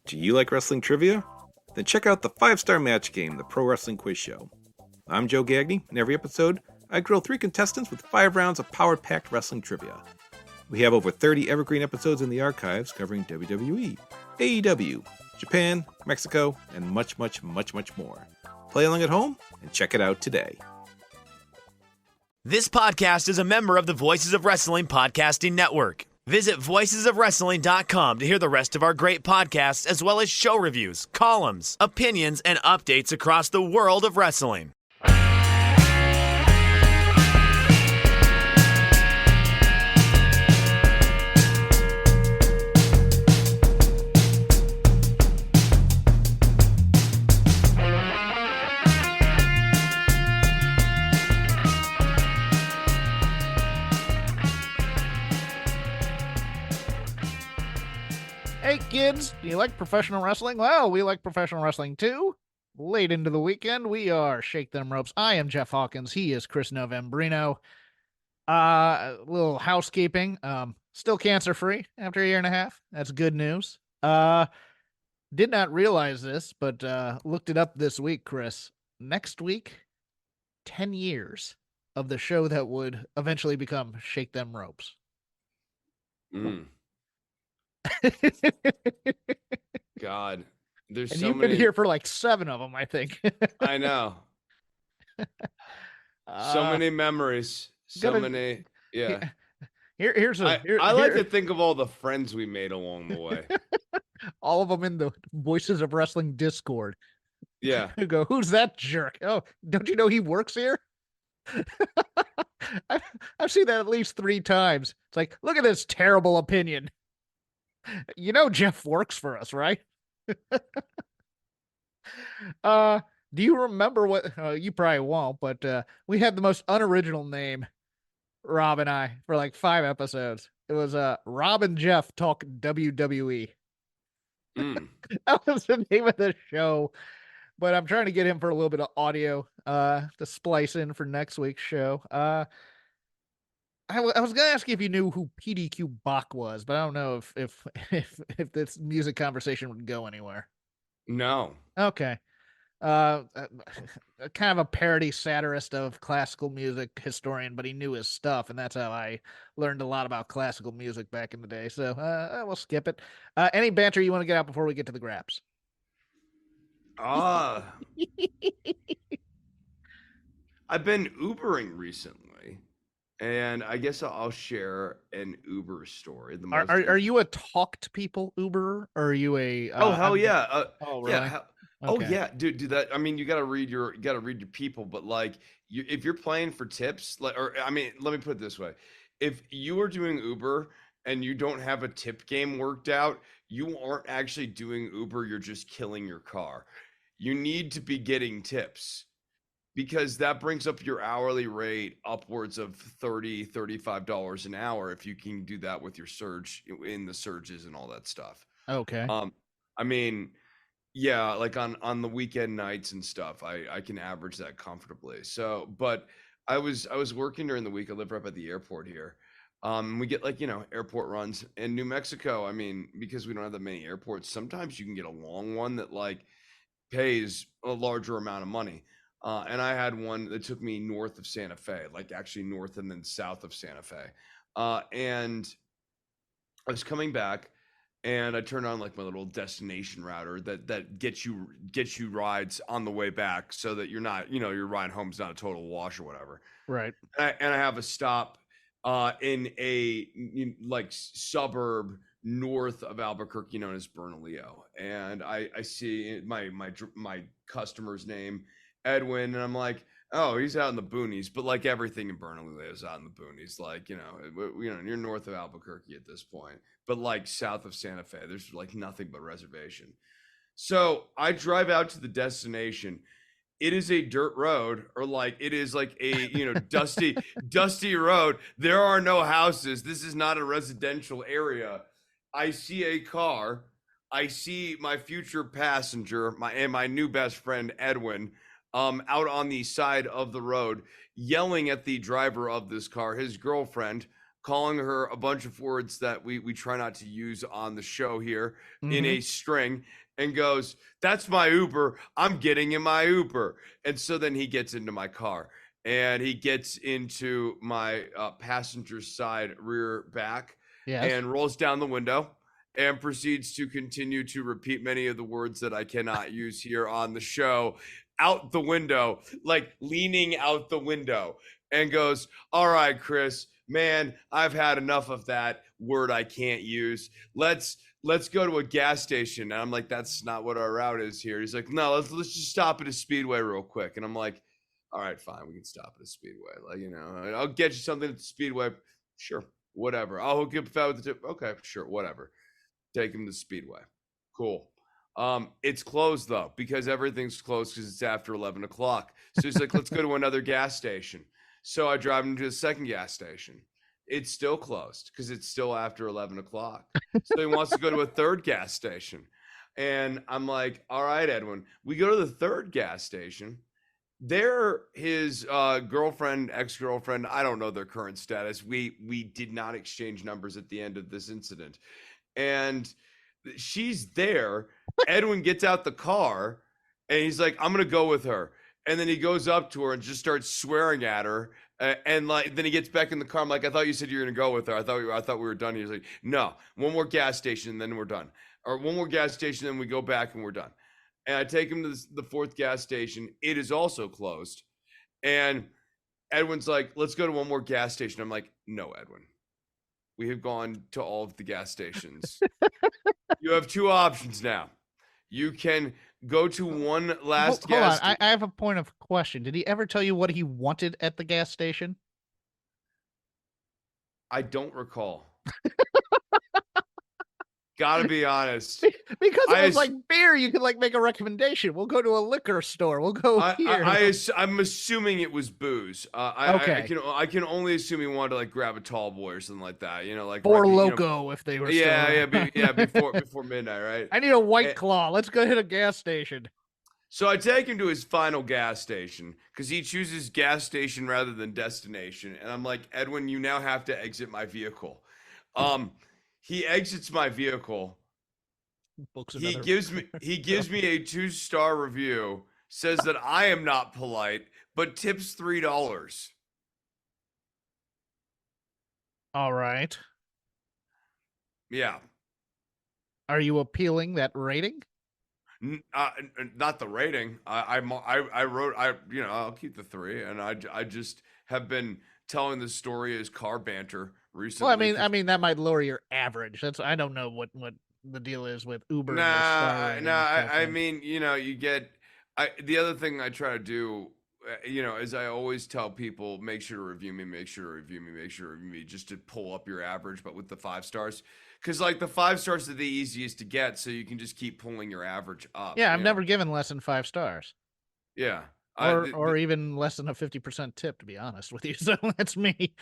Do you like wrestling trivia? Then check out the 5-Star Match Game, the Pro Wrestling Quiz Show. I'm Joe Gagney, and every episode, I grill 3 contestants with 5 rounds of power-packed wrestling trivia. We have over 30 evergreen episodes in the archives covering WWE, AEW, Japan, Mexico, and much, much, much, much more. Play along at home and check it out today. This podcast is a member of the Voices of Wrestling Podcasting Network. Visit voicesofwrestling.com to hear the rest of our great podcasts, as well as show reviews, columns, opinions, and updates across the world of wrestling. Hey kids, do you like professional wrestling? Well, we like professional wrestling too. Late into the weekend, we are Shake Them Ropes. I am Jeff Hawkins. He is Chris Novembrino. A little housekeeping. Still cancer-free after a year and a half. That's good news. Did not realize this, but looked it up this week, Chris. Next week, 10 years of the show that would eventually become Shake Them Ropes. God, there's And so you've many. been here for like 7 of them, I think. I know. So many memories. So gotta- many. Yeah. Here's a. I like to think of all the friends we made along the way. all of them in the Voices of Wrestling Discord. Yeah. Who go, who's that jerk? Oh, don't you know he works here? I've seen that at least 3 times. It's like, look at this terrible opinion. You know Jeff works for us, right? Do you remember what? You probably won't, but we had the most unoriginal name, Rob and I, for like 5 episodes. It was Rob and Jeff Talk WWE. That was the name of the show. But I'm trying to get him for a little bit of audio to splice in for next week's show. I was gonna ask you if you knew who PDQ Bach was, but I don't know if this music conversation would go anywhere. No. Okay. Kind of a parody satirist of classical music historian, but he knew his stuff, and that's how I learned a lot about classical music back in the day. So we'll skip it. Any banter you want to get out before we get to the graps? I've been Ubering recently, and I guess I'll share an Uber story. Are you a talk to people Uberer, or are you a? Oh hell yeah! Oh really? Yeah. Oh yeah, dude. That. I mean, you gotta read your people, but like, if you're playing for tips, let me put it this way: if you are doing Uber and you don't have a tip game worked out, you aren't actually doing Uber. You're just killing your car. You need to be getting tips, because that brings up your hourly rate upwards of $35 an hour if you can do that with your surge in the surges and all that stuff. Okay. I mean, yeah, like on the weekend nights and stuff, I can average that comfortably. So, but I was working during the week. I live right by the airport here. We get like, airport runs in New Mexico. I mean, because we don't have that many airports, sometimes you can get a long one that like pays a larger amount of money. And I had one that took me north of Santa Fe, like actually north and then south of Santa Fe. And I was coming back, and I turned on like my little destination router that gets you rides on the way back, so that you're not, your ride home's not a total wash or whatever. Right. And I have a stop in a like suburb north of Albuquerque known as Bernalillo, and I see my customer's name, Edwin, and I'm like, oh, he's out in the boonies. But like everything in Bernalillo is out in the boonies. Like, you're north of Albuquerque at this point, but like south of Santa Fe, there's like nothing but reservation. So I drive out to the destination. It is a dirt road, or like it is like a dusty road. There are no houses. This is not a residential area. I see a car. I see my future passenger, my new best friend Edwin, out on the side of the road, yelling at the driver of this car, his girlfriend, calling her a bunch of words that we try not to use on the show here in Mm-hmm. a string, and goes, "That's my Uber. I'm getting in my Uber." And so then he gets into my car, and he gets into my passenger side rear back, Yes. and rolls down the window and proceeds to continue to repeat many of the words that I cannot use here on the show out the window, like leaning out the window, and goes, "All right, Chris, man, I've had enough of that word I can't use. Let's go to a gas station." And I'm like, "That's not what our route is here." He's like, "No, let's just stop at a Speedway real quick." And I'm like, "All right, fine, we can stop at a Speedway. Like, you know, I'll get you something at the Speedway. Sure, whatever. I'll hook you up with the tip. Okay, sure, whatever." Take him to the Speedway. Cool. It's closed though, because everything's closed because it's after 11 o'clock. So he's like, "Let's go to another gas station." So I drive him to the second gas station. It's still closed because it's still after 11 o'clock. So he wants to go to a third gas station. And I'm like, "All right, Edwin." We go to the third gas station. There, his girlfriend, ex-girlfriend, I don't know their current status. We did not exchange numbers at the end of this incident. And she's there. Edwin gets out the car and he's like, "I'm gonna go with her." And then he goes up to her and just starts swearing at her. And like, then he gets back in the car. I'm like, "I thought you said you were gonna go with her. I thought we were done." He was like, "No, one more gas station, and then we're done. Or one more gas station, then we go back and we're done." And I take him to the fourth gas station. It is also closed. And Edwin's like, "Let's go to one more gas station." I'm like, "No, Edwin. We have gone to all of the gas stations. You have two options now. You can go to one last Hold gas on. I have a point of question. Did he ever tell you what he wanted at the gas station? I don't recall. Gotta be honest. Because it was like beer, you could like make a recommendation. We'll go to a liquor store. We'll go here. I'm assuming it was booze. Okay. I can only assume he wanted to like grab a tall boy or something like that. You know, like Four Loco if they were. before midnight, right? I need a White Claw. Let's go hit a gas station. So I take him to his final gas station because he chooses gas station rather than destination. And I'm like, "Edwin, you now have to exit my vehicle." He exits my vehicle. He gives me a 2-star review, says that I am not polite, but tips $3. All right. Yeah. Are you appealing that rating? Not the rating. I wrote, I'll keep the 3, and I just have been telling the story as car banter recently. Well, I mean that might lower your average. I don't know what the deal is with Uber. I mean, you get. The other thing I try to do, is I always tell people, make sure to review me, just to pull up your average, but with the 5 stars. Because like the 5 stars are the easiest to get, so you can just keep pulling your average up. Yeah, I've never given less than 5 stars. Yeah. Or even less than a 50% tip, to be honest with you. So that's me.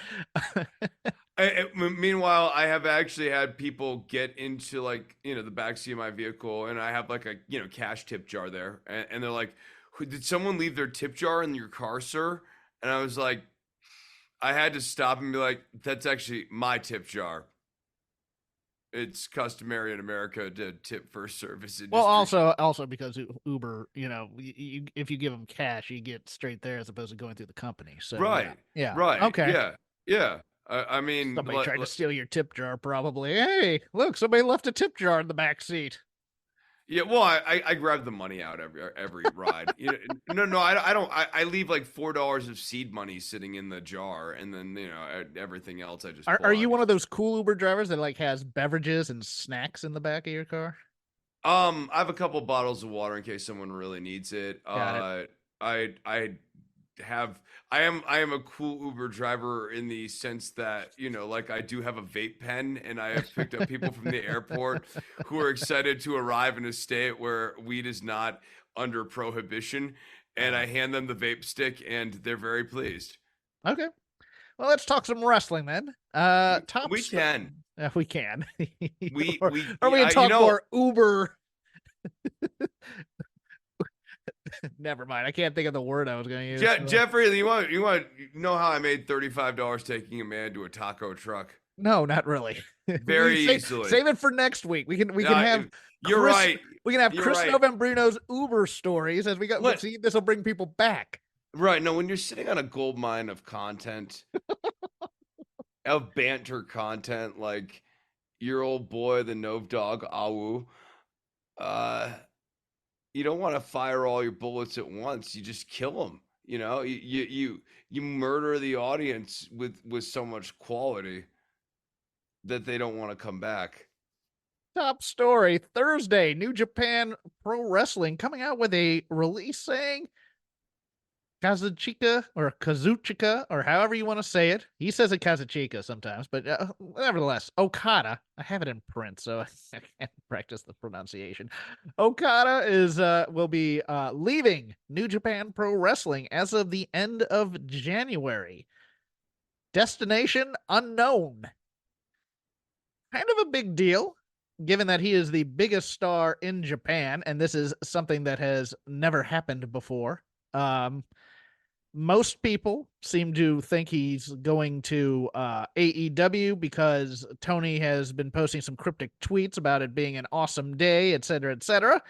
Meanwhile, I have actually had people get into like, the backseat of my vehicle, and I have like a, cash tip jar there. And they're like, "Did someone leave their tip jar in your car, sir?" And I was like, I had to stop and be like, "That's actually my tip jar. It's customary in America to tip first service industry." Well, also because Uber, if you give them cash, you get straight there as opposed to going through the company. So right, yeah, right, okay, yeah. I mean, somebody tried to steal your tip jar, probably. Hey, look, somebody left a tip jar in the back seat. Yeah, well, I grab the money out every ride. No, I don't. I leave like $4 of seed money sitting in the jar, and then everything else I just. Are you one of those cool Uber drivers that like has beverages and snacks in the back of your car? I have a couple bottles of water in case someone really needs it. Got it. I am a cool Uber driver in the sense that, like I do have a vape pen, and I have picked up people from the airport who are excited to arrive in a state where weed is not under prohibition, and I hand them the vape stick and they're very pleased. Okay. Well, let's talk some wrestling then. We can. We can. We or we can talk more Uber. Never mind. I can't think of the word I was going to use. Jeffrey, you know how I made $35 taking a man to a taco truck? No, not really. Very easily. Save it for next week. We can have You're Chris, right. We can have You're Chris right. Novembrino's Uber stories as we go. What? See, this will bring people back. Right. No, when you're sitting on a gold mine of content, of banter content, like your old boy, the Nove Dog Awu, you don't want to fire all your bullets at once. You just kill them. You know, you murder the audience with so much quality that they don't want to come back. Top story Thursday, New Japan Pro Wrestling coming out with a release saying Kazuchika or Kazuchika or however you want to say it. He says it Kazuchika sometimes, but nevertheless, Okada. I have it in print, so I can't practice the pronunciation. Okada is will be leaving New Japan Pro Wrestling as of the end of January. Destination unknown. Kind of a big deal, given that he is the biggest star in Japan, and this is something that has never happened before. Most people seem to think he's going to AEW because Tony has been posting some cryptic tweets about it being an awesome day, etc., etc.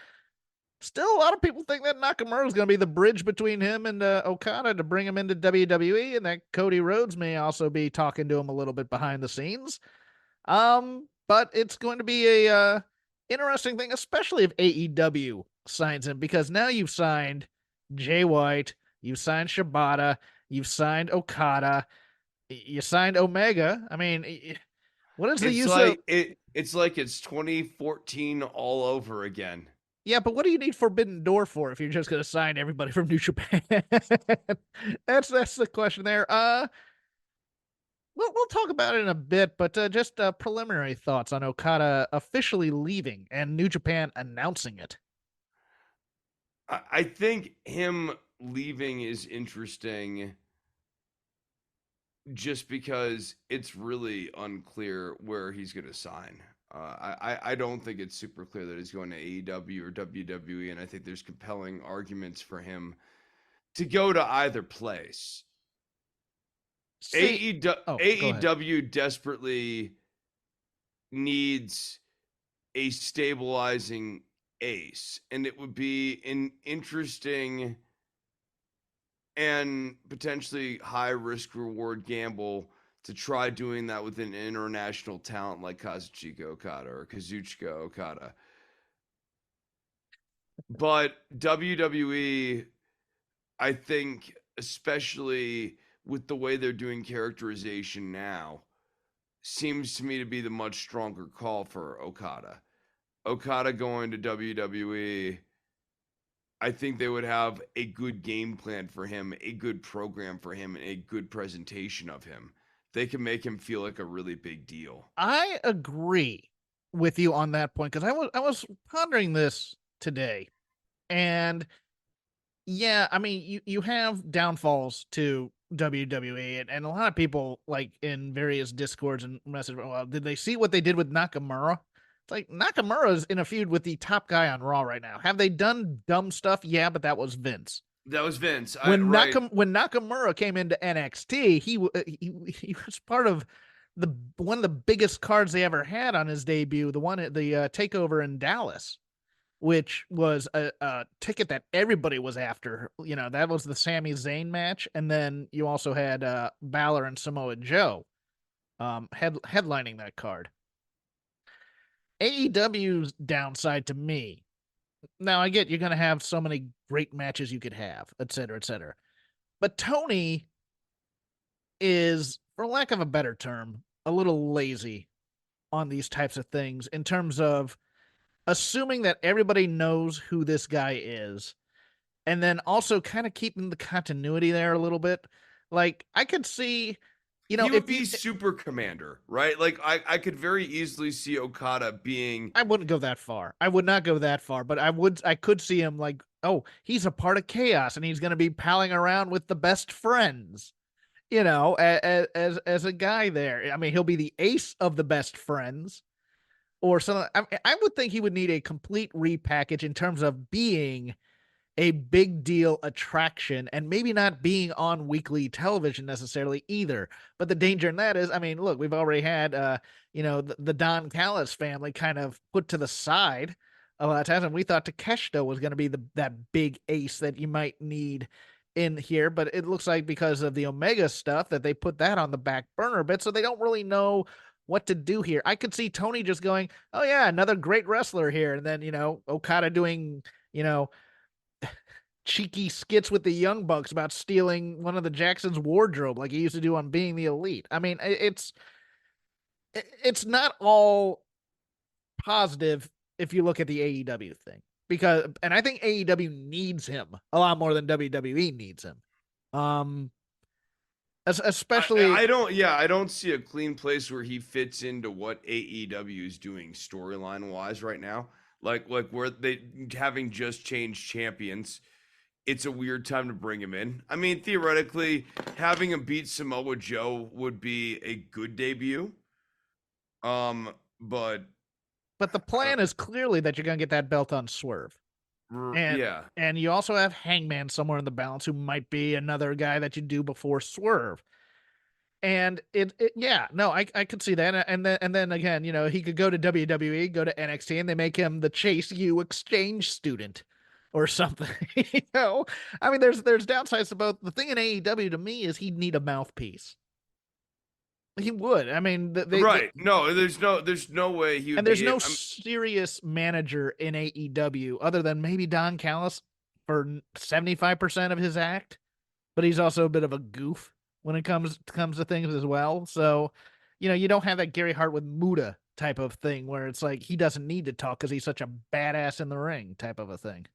Still, a lot of people think that Nakamura is going to be the bridge between him and Okada to bring him into WWE, and that Cody Rhodes may also be talking to him a little bit behind the scenes. But it's going to be a interesting thing, especially if AEW signs him, because now you've signed Jay White, you've signed Shibata, you've signed Okada, you signed Omega. I mean, what is the use of it? It's like it's 2014 all over again. Yeah, but what do you need Forbidden Door for if you're just going to sign everybody from New Japan? That's the question there. We'll talk about it in a bit, but just preliminary thoughts on Okada officially leaving and New Japan announcing it. I think him leaving is interesting just because it's really unclear where he's going to sign. I don't think it's super clear that he's going to AEW or WWE, and I think there's compelling arguments for him to go to either place. AEW desperately needs a stabilizing ace, and it would be an interesting and potentially high risk reward gamble to try doing that with an international talent like Kazuchika Okada or Kazuchika Okada. But WWE, I think, especially with the way they're doing characterization now, seems to me to be the much stronger call for Okada. Okada going to WWE, I think they would have a good game plan for him, a good program for him, and a good presentation of him. They can make him feel like a really big deal. I agree with you on that point, because I was pondering this today. And yeah, I mean, you have downfalls to WWE, and a lot of people, like in various discords and messages, well, did they see what they did with Nakamura? It's like Nakamura's in a feud with the top guy on Raw right now. Have they done dumb stuff? Yeah, but that was Vince. That was Vince. When Nakamura came into NXT, he was part of one of the biggest cards they ever had on his debut. The takeover in Dallas, which was a ticket that everybody was after. You know, that was the Sami Zayn match, and then you also had Balor and Samoa Joe headlining that card. AEW's downside to me, now I get you're going to have so many great matches you could have, et cetera, et cetera. But Tony is, for lack of a better term, a little lazy on these types of things in terms of assuming that everybody knows who this guy is, and then also kind of keeping the continuity there a little bit. Like, I could see, you know, he would be Super Commander, right? Like, I could very easily see Okada being. I wouldn't go that far. I would not go that far, but I could see him like, oh, he's a part of Chaos, and he's going to be palling around with the best friends, you know, as a guy there. I mean, he'll be the ace of the best friends, or something. I would think he would need a complete repackage in terms of being a big deal attraction, and maybe not being on weekly television necessarily either. But the danger in that is, I mean, look, we've already had, the Don Callis family kind of put to the side a lot of times, and we thought Takeshita was going to be that big ace that you might need in here, but it looks like because of the Omega stuff that they put that on the back burner a bit, so they don't really know what to do here. I could see Tony just going, "Oh yeah, another great wrestler here," and then Okada doing you know cheeky skits with the Young Bucks about stealing one of the Jackson's wardrobe like he used to do on Being the Elite. I mean, it's not all positive if you look at the AEW thing, and I think AEW needs him a lot more than WWE needs him. Especially I don't see a clean place where he fits into what AEW is doing storyline wise right now. Like where they having just changed champions, it's a weird time to bring him in. I mean, theoretically, having him beat Samoa Joe would be a good debut. But the plan is clearly that you're going to get that belt on Swerve. And you also have Hangman somewhere in the balance who might be another guy that you do before Swerve. And I could see that. And then again, he could go to WWE, go to NXT, and they make him the Chase U exchange student or something. I mean, there's downsides to both. The thing in AEW to me is he'd need a mouthpiece. He would. I mean, no, there's no way he would. And there's no serious manager in AEW other than maybe Don Callis for 75% of his act, but he's also a bit of a goof when it comes to things as well. So, you don't have that Gary Hart with Muda type of thing where it's like he doesn't need to talk because he's such a badass in the ring type of a thing.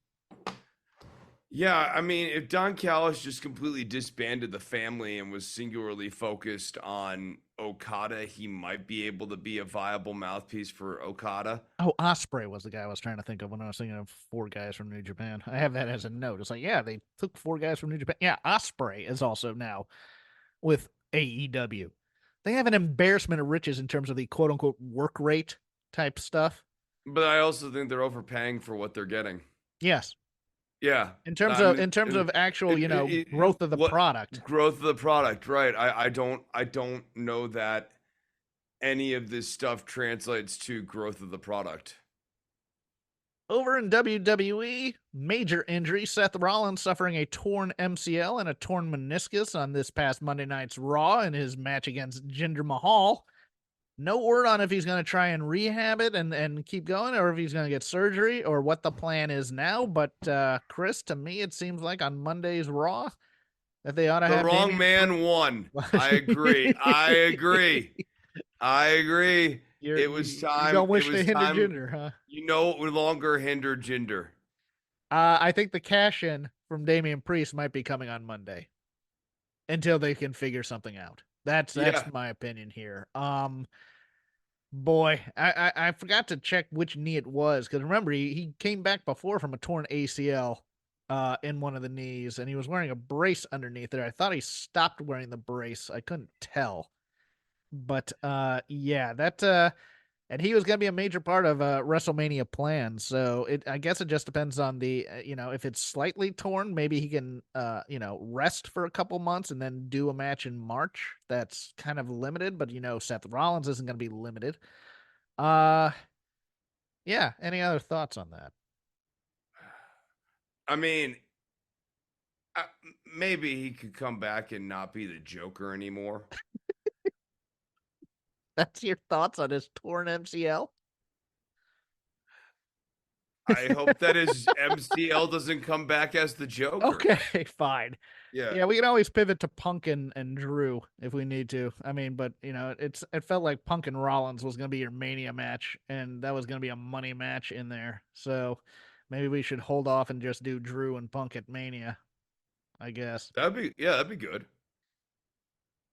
Yeah, I mean, if Don Callis just completely disbanded the family and was singularly focused on Okada, he might be able to be a viable mouthpiece for Okada. Oh, Ospreay was the guy I was trying to think of when I was thinking of 4 guys from New Japan. I have that as a note. It's like, yeah, they took 4 guys from New Japan. Yeah, Ospreay is also now with AEW. They have an embarrassment of riches in terms of the quote-unquote work rate type stuff. But I also think they're overpaying for what they're getting. Yes. Yeah. In terms of actual, growth of the product. Growth of the product, right. I don't know that any of this stuff translates to growth of the product. Over in WWE, major injury. Seth Rollins suffering a torn MCL and a torn meniscus on this past Monday night's Raw in his match against Jinder Mahal. No word on if he's going to try and rehab it and keep going, or if he's going to get surgery, or what the plan is now. But Chris, to me, it seems like on Monday's Raw that they ought to have the wrong man won. I agree. It was time. You don't wish to hinder Jinder, huh? You no longer hinder Jinder. I think the cash-in from Damian Priest might be coming on Monday until they can figure something out. That's my opinion here. Boy, I forgot to check which knee it was, because remember he came back before from a torn ACL in one of the knees, and he was wearing a brace underneath there. I thought he stopped wearing the brace. I couldn't tell. But and he was going to be a major part of WrestleMania plans. So I guess it just depends on the if it's slightly torn, maybe he can rest for a couple months and then do a match in March. That's kind of limited, but Seth Rollins isn't going to be limited. Any other thoughts on that? I mean, maybe he could come back and not be the Joker anymore. That's your thoughts on his torn MCL? I hope that his MCL doesn't come back as the Joker. Okay, fine. Yeah, we can always pivot to Punk and Drew if we need to. I mean, but it felt like Punk and Rollins was going to be your Mania match, and that was going to be a money match in there. So maybe we should hold off and just do Drew and Punk at Mania, I guess. That'd be good.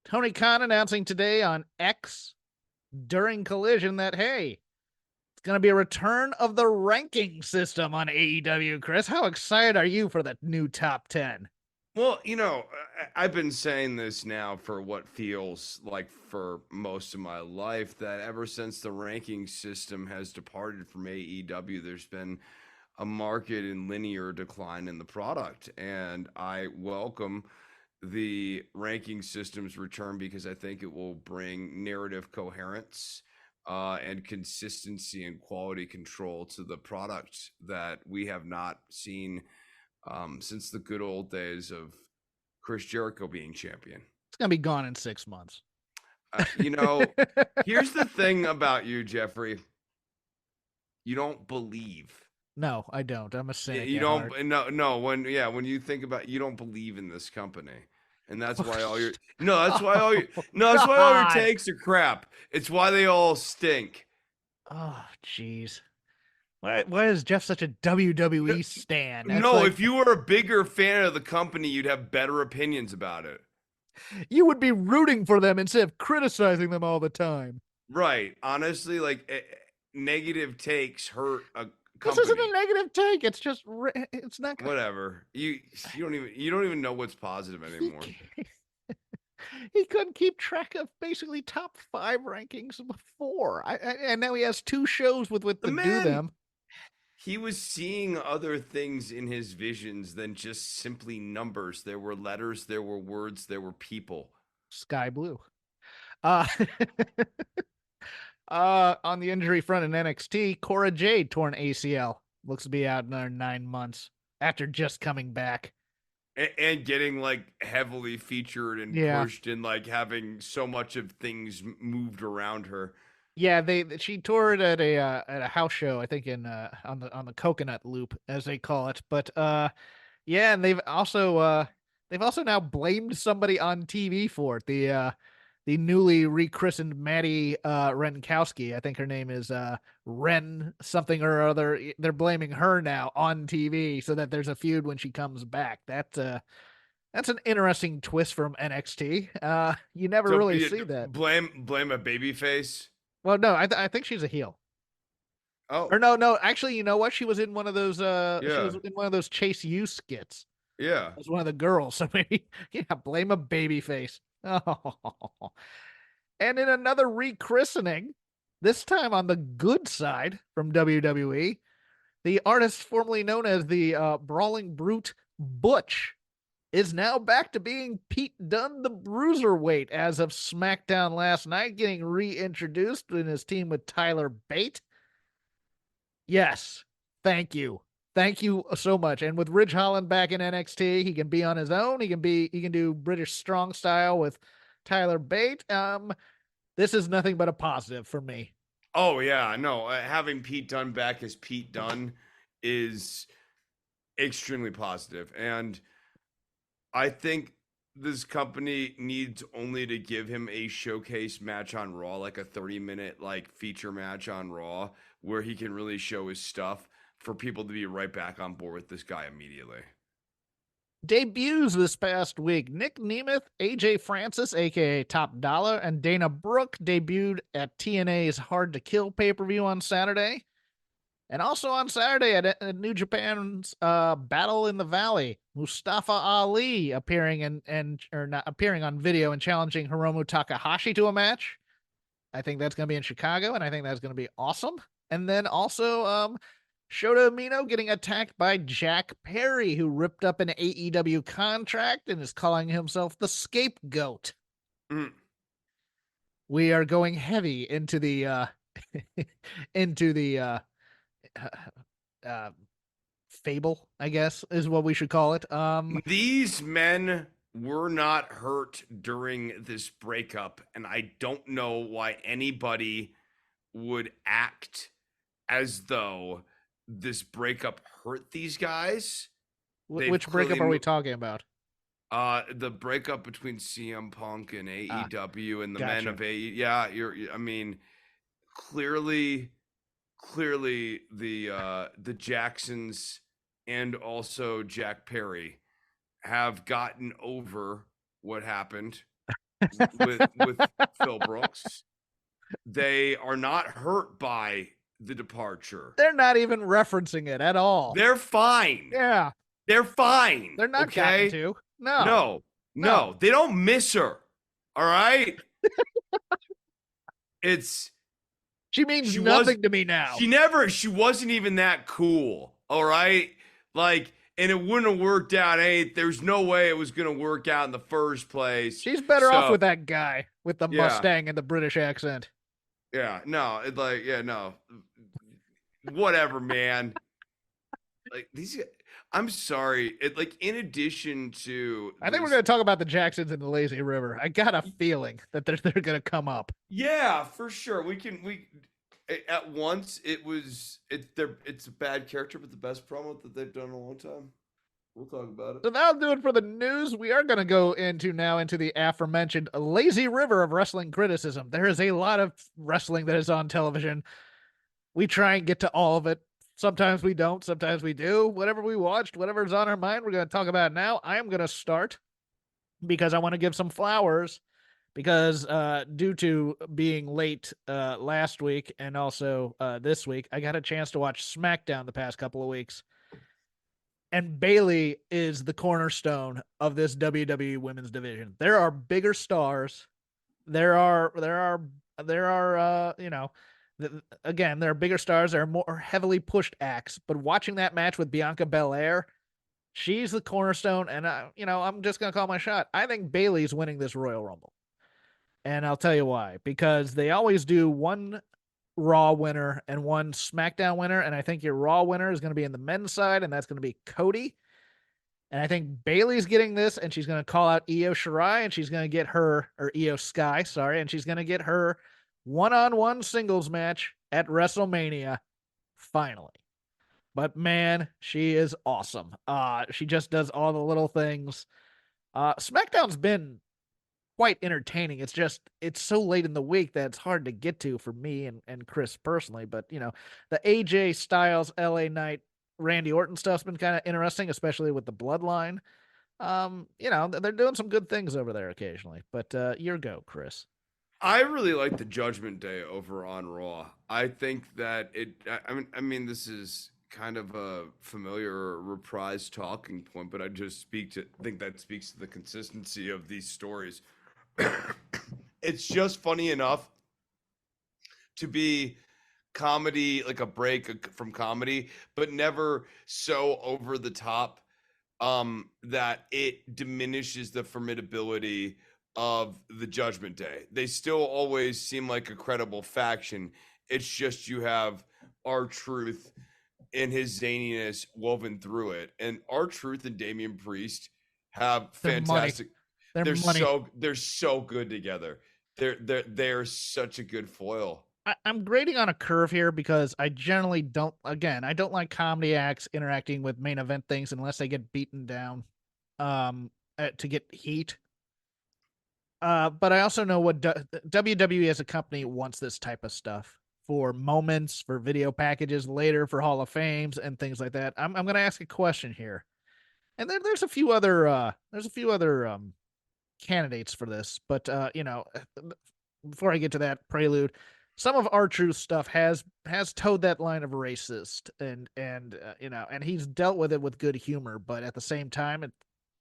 Tony Khan announcing today on X during Collision that, hey, it's going to be a return of the ranking system on AEW. Chris, how excited are you for the new top 10? Well, I've been saying this now for what feels like for most of my life, that ever since the ranking system has departed from AEW, there's been a market and linear decline in the product. And I welcome the ranking system's return because I think it will bring narrative coherence and consistency and quality control to the product that we have not seen since the good old days of Chris Jericho being champion. It's gonna be gone in 6 months. Here's the thing about you, Jeffrey. You don't believe. No, I don't. I'm a cynic. You at don't. heart. No. When you think about, you don't believe in this company, and that's why all your that's why all your that's why all your God. takes are crap. It's why they all stink. Oh, jeez. Why is Jeff such a WWE stan? That's No, like, if you were a bigger fan of the company, you'd have better opinions about it. you would be rooting for them instead of criticizing them all the time. Right. Honestly, like negative takes hurt a company. This isn't a negative take. It's just it's not. Whatever. You don't even know what's positive anymore. He couldn't keep track of basically top 5 rankings before. And now he has 2 shows with to do them. He was seeing other things in his visions than just simply numbers. There were letters, there were words, there were people. Sky blue. On the injury front in NXT, Cora Jade torn ACL. Looks to be out another 9 months after just coming back. And getting like heavily featured and pushed and like having so much of things moved around her. Yeah, she toured at a house show, I think in on the Coconut Loop, as they call it. But yeah, and they've also now blamed somebody on TV for it. The newly rechristened Maddie Renkowski, I think her name is Ren something or other. They're blaming her now on TV so that there's a feud when she comes back. That's an interesting twist from NXT. You never really see that. Blame a babyface. Well, no, I think she's a heel. Oh, or no. Actually, you know what? She was in one of those. She was in one of those Chase U skits. Yeah, as one of the girls. So maybe, blame a babyface. Oh, and in another rechristening, this time on the good side from WWE, the artist formerly known as the Brawling Brute Butch is now back to being Pete Dunne, the Bruiserweight, as of SmackDown last night, getting reintroduced in his team with Tyler Bate. Yes, thank you. Thank you so much. And with Ridge Holland back in NXT, he can be on his own. He can do British strong style with Tyler Bate. This is nothing but a positive for me. Oh yeah, no, having Pete Dunne back as Pete Dunne is extremely positive, and I think this company needs only to give him a showcase match on Raw, like a 30-minute like feature match on Raw, where he can really show his stuff for people to be right back on board with this guy immediately. Debuts this past week. Nick Nemeth, AJ Francis, aka Top Dollar, and Dana Brooke debuted at TNA's Hard to Kill pay-per-view on Saturday. And also on Saturday at New Japan's Battle in the Valley, Mustafa Ali appearing on video and challenging Hiromu Takahashi to a match. I think that's going to be in Chicago, and I think that's going to be awesome. And then also Shota Umino getting attacked by Jack Perry, who ripped up an AEW contract and is calling himself the Scapegoat. We are going heavy into the fable, I guess, is what we should call it. These men were not hurt during this breakup, and I don't know why anybody would act as though this breakup hurt these guys. Which breakup are we talking about? The breakup between CM Punk and AEW and the men of AEW. Yeah, I mean, clearly the Jacksons and also Jack Perry have gotten over what happened with Phil Brooks. They are not hurt by the departure. They're not even referencing it at all. They're fine. Yeah. They're fine. They're not okay? to. No. They don't miss her. All right? She means nothing to me now. She wasn't even that cool. All right. Like, and it wouldn't have worked out. There's no way it was going to work out in the first place. She's better off So, with that guy with the yeah. Mustang and the British accent. Yeah. No, no. Whatever, man. Like, I'm sorry. In addition to. I think we're going to talk about the Jacksons and the Lazy River. I got a feeling that they're going to come up. Yeah, for sure. At once it's a bad character, but the best promo that they've done in a long time. We'll talk about it. So that'll do it for the news. We are going to go into the aforementioned lazy river of wrestling criticism. There is a lot of wrestling that is on television. We try and get to all of it. Sometimes we don't. Sometimes we do. Whatever we watched, whatever's on our mind, we're going to talk about now. I am going to start because I want to give some flowers because due to being late last week and also this week, I got a chance to watch SmackDown the past couple of weeks. And Bayley is the cornerstone of this WWE women's division. There are bigger stars. There are again, there are bigger stars. There are more heavily pushed acts. But watching that match with Bianca Belair, she's the cornerstone. And I'm just gonna call my shot. I think Bayley's winning this Royal Rumble, and I'll tell you why. Because they always do one Raw winner and one SmackDown winner, and I think your Raw winner is going to be in the men's side, and that's going to be Cody. And I think Bayley's getting this, and she's going to call out Io Shirai, and she's going to get her, or Io Sky, sorry, and she's going to get her one-on-one singles match at WrestleMania, finally. But man, she is awesome. She just does all the little things. SmackDown's been quite entertaining. It's so late in the week that it's hard to get to for me and Chris personally. But the AJ Styles, LA Knight, Randy Orton stuff's been kind of interesting, especially with the Bloodline. They're doing some good things over there occasionally. But your go, Chris. I really like the Judgment Day over on Raw. I think that this is kind of a familiar reprised talking point, but I just think that speaks to the consistency of these stories. It's just funny enough to be comedy, like a break from comedy, but never so over the top that it diminishes the formidability of the Judgment Day. They still always seem like a credible faction. It's just you have R-Truth and his zaniness woven through it, and R-Truth and Damian Priest have fantastic. They're so good together. They're such a good foil. I'm grading on a curve here because I generally don't like comedy acts interacting with main event things unless they get beaten down to get heat. But I also know what WWE as a company wants this type of stuff for moments, for video packages later, for Hall of Fames and things like that. I'm going to ask a question here. And there's a few other candidates for this, but before I get to that prelude, some of R-Truth stuff has towed that line of racist and he's dealt with it with good humor, but at the same time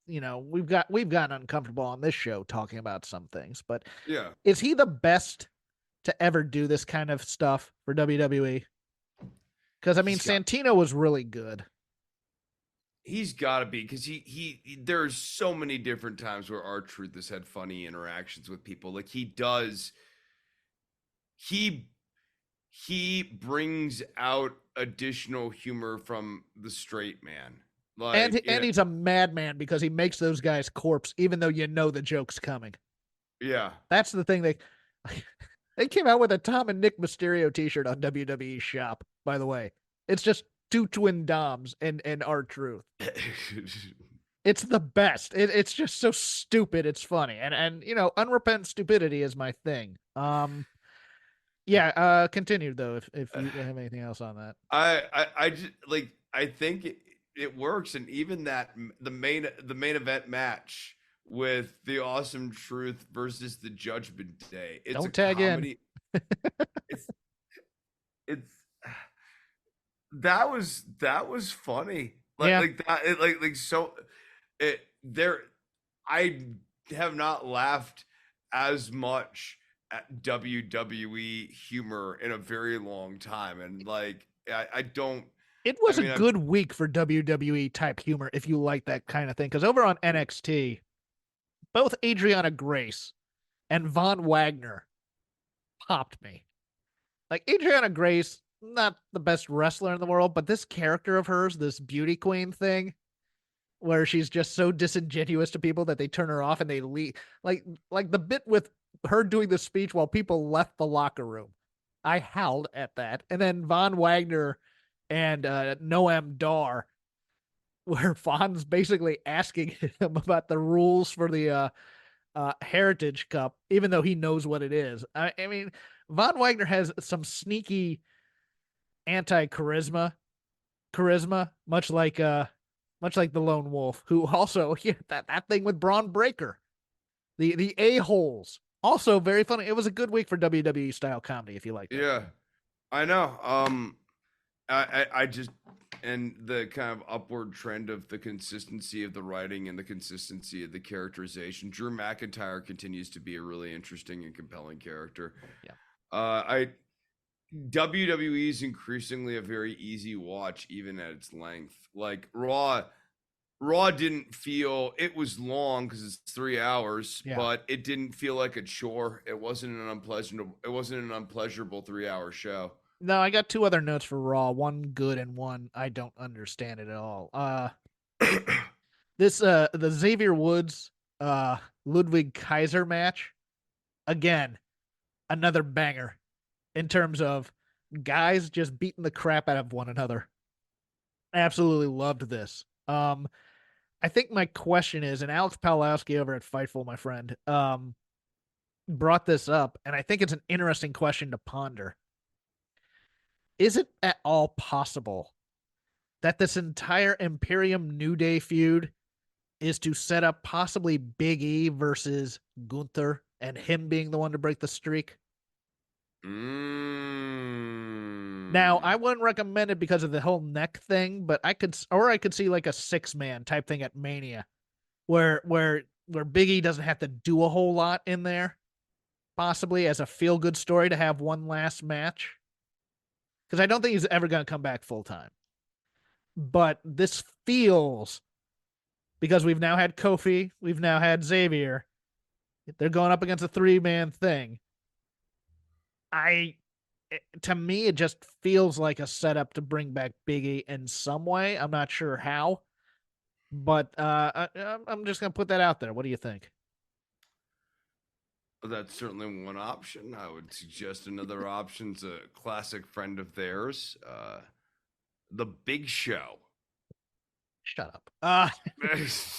we've gotten uncomfortable on this show talking about some things. But yeah, is he the best to ever do this kind of stuff for WWE? Because Santino was really good. He's got to be, because he there's so many different times where R-Truth has had funny interactions with people. Like he brings out additional humor from the straight man. And he's a madman because he makes those guys corpse, even though the joke's coming. Yeah. That's the thing. They came out with a Tom and Nick Mysterio t-shirt on WWE Shop, by the way. It's just two twin Doms and R-Truth. It's the best. It's just so stupid. It's funny. And unrepentant stupidity is my thing. Continue though if you have anything else on that. I just I think it works, and even that the main event match with the Awesome Truth versus the Judgment Day. It's Don't tag comedy. In. it's that was funny. I have not laughed as much at WWE humor in a very long time, and I don't. It was I a mean, good week for WWE type humor if you like that kind of thing. Because over on NXT, both Adriana Grace and Von Wagner popped me. Like Adriana Grace, not the best wrestler in the world, but this character of hers, this beauty queen thing, where she's just so disingenuous to people that they turn her off and they leave. Like the bit with her doing the speech while people left the locker room. I howled at that. And then Von Wagner and Noam Dar, where Von's basically asking him about the rules for the Heritage Cup, even though he knows what it is. I mean, Von Wagner has some sneaky anti-charisma, much like the Lone Wolf, who also that thing with Braun Breaker, the a-holes, also very funny. It was a good week for WWE style comedy, if you like that. Yeah, I know. I just, and the kind of upward trend of the consistency of the writing and the consistency of the characterization. Drew McIntyre continues to be a really interesting and compelling character. Yeah. WWE is increasingly a very easy watch, even at its length. Like Raw didn't feel, it was long because it's 3 hours, Yeah. but it didn't feel like a chore. It wasn't an unpleasurable 3-hour show. No, I got two other notes for Raw. One good and one I don't understand it at all. The Xavier Woods Ludwig Kaiser match, again, another banger in terms of guys just beating the crap out of one another. Absolutely loved this. I think my question is, and Alex Pawlowski over at Fightful, my friend, brought this up, and I think it's an interesting question to ponder. Is it at all possible that this entire Imperium New Day feud is to set up possibly Big E versus Gunther and him being the one to break the streak? Now, I wouldn't recommend it because of the whole neck thing, but I could see like a 6-man type thing at Mania where Big E doesn't have to do a whole lot in there, possibly as a feel-good story to have one last match. Because I don't think he's ever going to come back full-time. But this feels, because we've now had Kofi, we've now had Xavier, they're going up against a 3-man thing. To me, it just feels like a setup to bring back Big E in some way. I'm not sure how, but I'm just going to put that out there. What do you think? That's certainly one option. I would suggest another option's a classic friend of theirs, The Big Show. Shut up.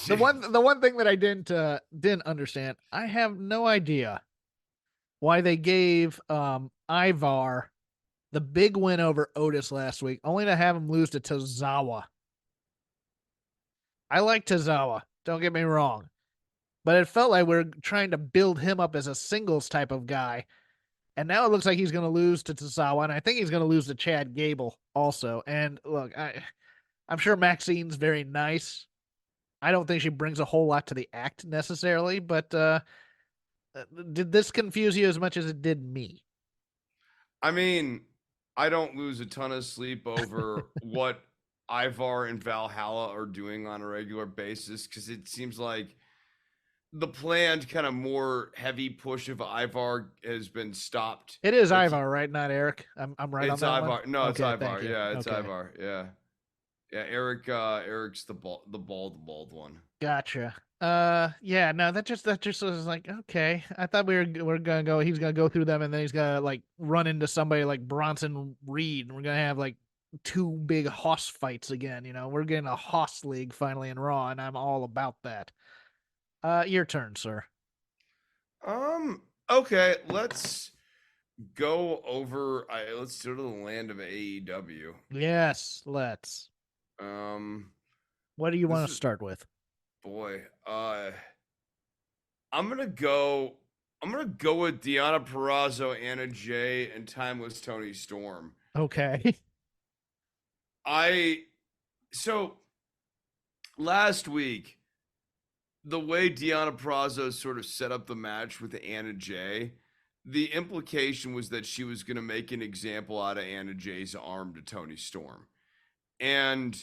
The one thing that I didn't understand, I have no idea why they gave Ivar the big win over Otis last week, only to have him lose to Tozawa. I like Tozawa, don't get me wrong, but it felt like we're trying to build him up as a singles type of guy, and now it looks like he's going to lose to Tozawa, and I think he's going to lose to Chad Gable also. And look, I'm sure Maxine's very nice. I don't think she brings a whole lot to the act necessarily, but did this confuse you as much as it did me? I mean, I don't lose a ton of sleep over what Ivar and Valhalla are doing on a regular basis because it seems like the planned kind of more heavy push of Ivar has been stopped. It is Like, Ivar, right? Not Eric. I'm right on that Ivar. one. No, it's Okay, Ivar. thank you. Yeah, it's Okay. Ivar. Yeah. Yeah, Eric's the bald one. Gotcha. Yeah, no, that just was like, okay. I thought we're gonna go. He's gonna go through them, and then he's gonna like run into somebody like Bronson Reed, and we're gonna have like 2 big hoss fights again. You know, we're getting a hoss league finally in Raw, and I'm all about that. Your turn, sir. Okay, let's go over. Let's go to the land of AEW. Yes, let's. What do you want to start with? Boy, I'm gonna go with Deonna Purrazzo, Anna Jay, and Timeless Tony Storm. Okay. So last week, the way Deonna Purrazzo sort of set up the match with Anna Jay, the implication was that she was going to make an example out of Anna Jay's arm to Tony Storm. And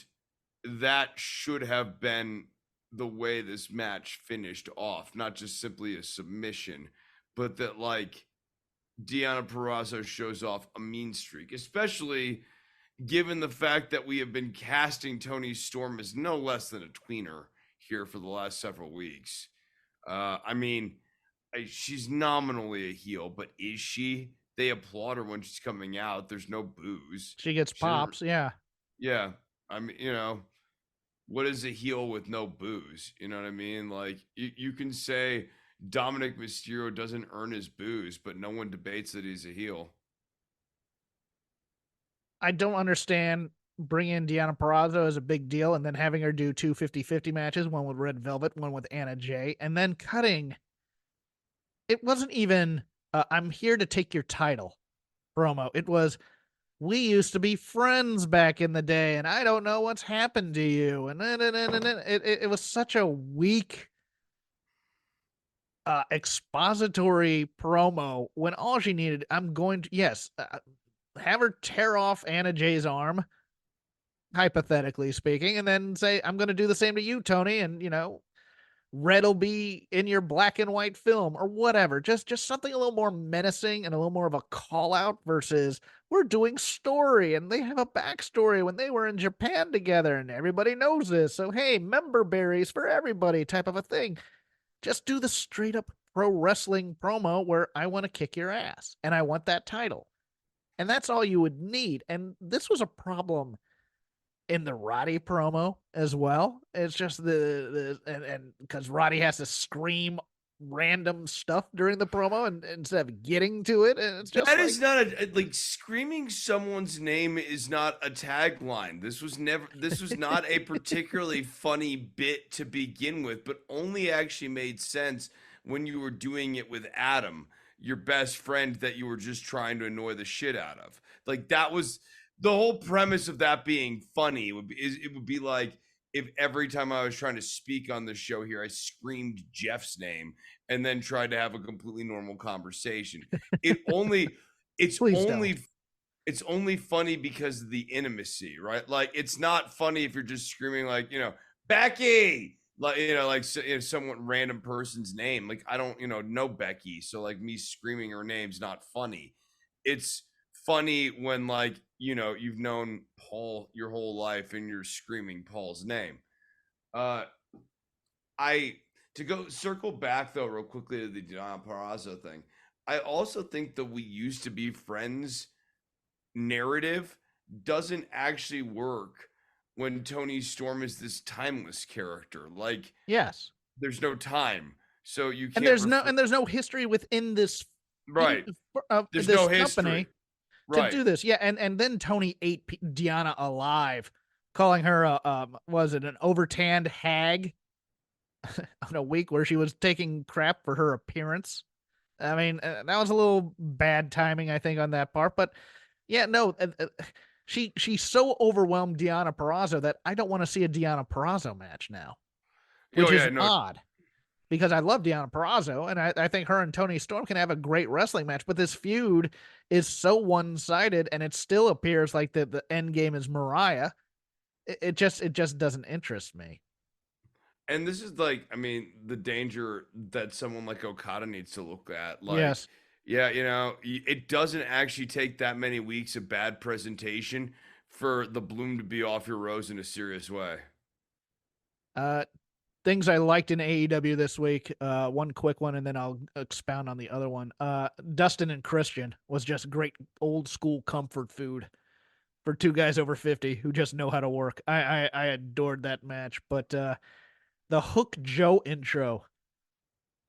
that should have been the way this match finished off, not just simply a submission, but that like Deonna Purrazzo shows off a mean streak, especially given the fact that we have been casting Toni Storm as no less than a tweener here for the last several weeks. I mean, she's nominally a heel, but is she? They applaud her when she's coming out. There's no boos. She gets pops, yeah. Yeah. I mean, what is a heel with no booze? You know what I mean? Like, you can say Dominic Mysterio doesn't earn his booze, but no one debates that he's a heel. I don't understand bringing in Deonna Purrazzo as a big deal and then having her do 2 50-50 matches, one with Red Velvet, one with Anna Jay, and then cutting. It wasn't even I'm here to take your title promo. It was, we used to be friends back in the day, and I don't know what's happened to you. And then it was such a weak expository promo when all she needed, I'm going to, yes, have her tear off Anna Jay's arm, hypothetically speaking, and then say, I'm going to do the same to you, Tony, and, red will be in your black and white film or whatever. Just something a little more menacing and a little more of a call out versus we're doing story and they have a backstory when they were in Japan together and everybody knows this. So, hey, member berries for everybody type of a thing. Just do the straight up pro wrestling promo where I want to kick your ass and I want that title. And that's all you would need. And this was a problem in the Roddy promo as well. It's just and because Roddy has to scream random stuff during the promo and instead of getting to it, and it's just that is not like screaming someone's name is not a tagline. This was not a particularly funny bit to begin with, but only actually made sense when you were doing it with Adam, your best friend that you were just trying to annoy the shit out of. Like, that was the whole premise of that being funny. It would be like if every time I was trying to speak on the show here, I screamed Jeff's name and then tried to have a completely normal conversation. It's only funny because of the intimacy, right? Like, it's not funny if you're just screaming like, Becky, like, someone random person's name. Like, I don't, know Becky. So like me screaming her name's not funny. It's funny when like, you've known Paul your whole life and you're screaming Paul's name. To go circle back though real quickly to the Deonna Purrazzo thing, I also think the we used to be friends narrative doesn't actually work when Toni Storm is this timeless character. Like, yes, there's no time, so you can't. And there's no history within this. Right. There's this no history to do this. Yeah, and then Tony ate Deonna alive, calling her was it an overtanned hag on a week where she was taking crap for her appearance. I mean, that was a little bad timing, I think, on that part. But yeah, no, she so overwhelmed Deonna Purrazzo that I don't want to see a Deonna Purrazzo match now, which is odd. Because I love Deonna Purrazzo, and I think her and Toni Storm can have a great wrestling match, but this feud is so one-sided, and it still appears like the end game is Mariah. It just doesn't interest me. And this is like, I mean, the danger that someone like Okada needs to look at. Like, yes. Yeah, it doesn't actually take that many weeks of bad presentation for the bloom to be off your rose in a serious way. Things I liked in AEW this week. One quick one, and then I'll expound on the other one. Dustin and Christian was just great old school comfort food for two guys over 50 who just know how to work. I adored that match. But the Hook Joe intro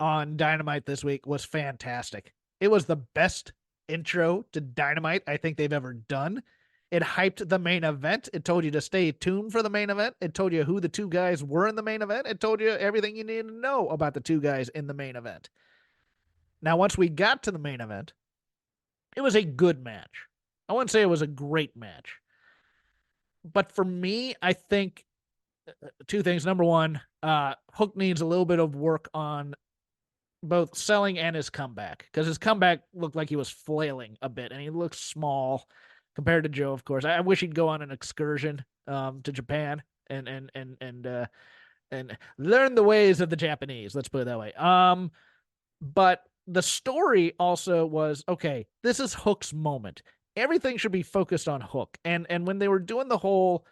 on Dynamite this week was fantastic. It was the best intro to Dynamite I think they've ever done. It hyped the main event. It told you to stay tuned for the main event. It told you who the two guys were in the main event. It told you everything you needed to know about the two guys in the main event. Now, once we got to the main event, it was a good match. I wouldn't say it was a great match. But for me, I think two things. Number one, Hook needs a little bit of work on both selling and his comeback, because his comeback looked like he was flailing a bit and he looked small. compared to Joe, of course. I wish he'd go on an excursion to Japan and learn the ways of the Japanese. Let's put it that way. But the story also was, okay, this is Hook's moment. Everything should be focused on Hook. And when they were doing the whole,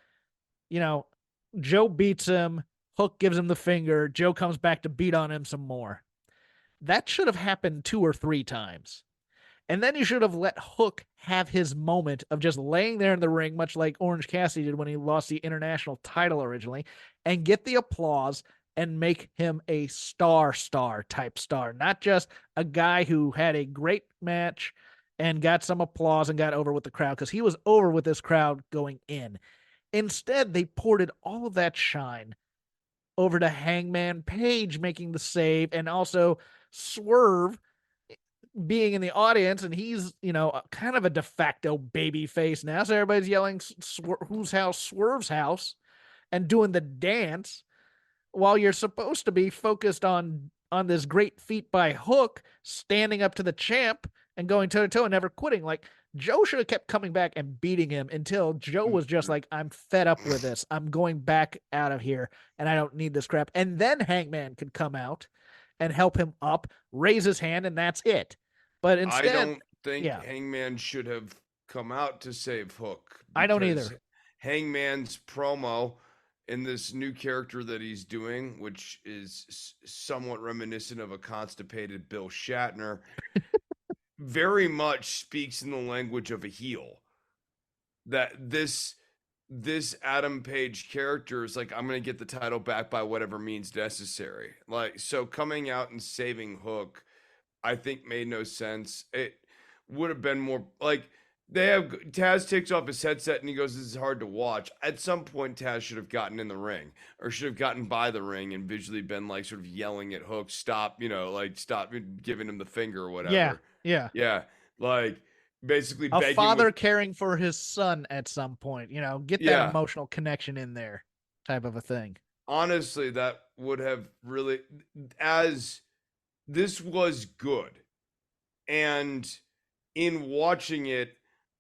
Joe beats him, Hook gives him the finger, Joe comes back to beat on him some more. That should have happened 2 or 3 times. And then you should have let Hook have his moment of just laying there in the ring, much like Orange Cassidy did when he lost the international title originally, and get the applause and make him a star type star, not just a guy who had a great match and got some applause and got over with the crowd, because he was over with this crowd going in. Instead, they ported all of that shine over to Hangman Page making the save, and also Swerve being in the audience, and he's, kind of a de facto baby face now. So everybody's yelling, whose house? Swerve's house, and doing the dance while you're supposed to be focused on this great feat by Hook, standing up to the champ and going toe to toe and never quitting. Like, Joe should have kept coming back and beating him until Joe was just like, I'm fed up with this. I'm going back out of here and I don't need this crap. And then Hangman could come out and help him up, raise his hand, and that's it. But instead, I don't think Hangman should have come out to save Hook. I don't either. Hangman's promo in this new character that he's doing, which is somewhat reminiscent of a constipated Bill Shatner, very much speaks in the language of a heel. That this Adam Page character is like, I'm going to get the title back by whatever means necessary. Like, so coming out and saving Hook, I think made no sense. It would have been more like Taz takes off his headset and he goes, this is hard to watch. At some point, Taz should have gotten in the ring, or should have gotten by the ring and visually been like sort of yelling at Hook, stop, stop giving him the finger or whatever. Yeah. Like, basically a father caring for his son at some point, get that emotional connection in there type of a thing. Honestly, that would have really, as this was good. And in watching it,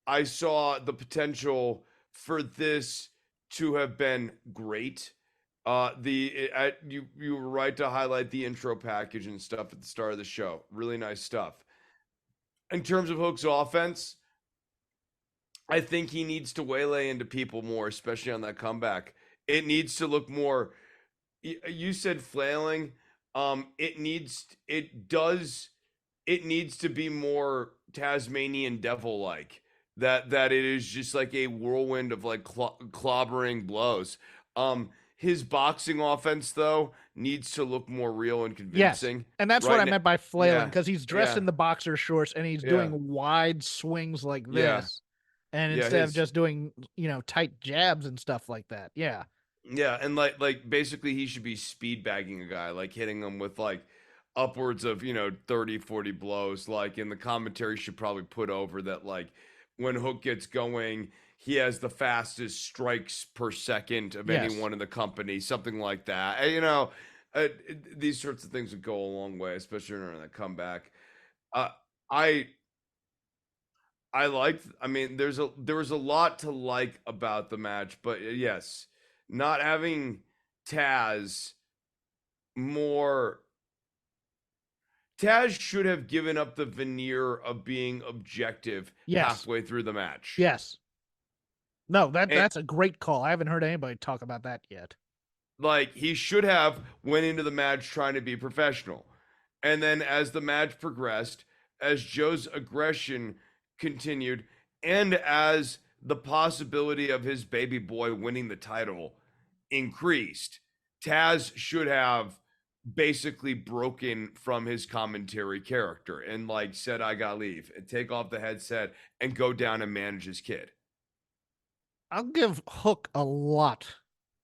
I saw the potential for this to have been great. You were right to highlight the intro package and stuff at the start of the show. Really nice stuff. In terms of Hook's offense, I think he needs to waylay into people more, especially on that comeback. It needs to look more. You said flailing. It needs to be more Tasmanian devil-like. That it is just like a whirlwind of like clobbering blows. His boxing offense, though, needs to look more real and convincing. Yes, and that's what I meant by flailing, because he's dressed in the boxer shorts and he's doing wide swings like this, and instead of just doing tight jabs and stuff like that. Yeah, and like basically he should be speed bagging a guy, like hitting him with like upwards of 30, 40 blows. Like, in the commentary should probably put over that, like, when Hook gets going, he has the fastest strikes per second of anyone in the company, something like that. These sorts of things would go a long way, especially during that comeback. I liked. I mean, there was a lot to like about the match, but yes, not having Taz should have given up the veneer of being objective halfway through the match. Yes. No, that's a great call. I haven't heard anybody talk about that yet. Like, he should have went into the match trying to be professional. And then as the match progressed, as Joe's aggression continued, and as the possibility of his baby boy winning the title increased, Taz should have basically broken from his commentary character and like said, I gotta leave, and take off the headset and go down and manage his kid. I'll give Hook a lot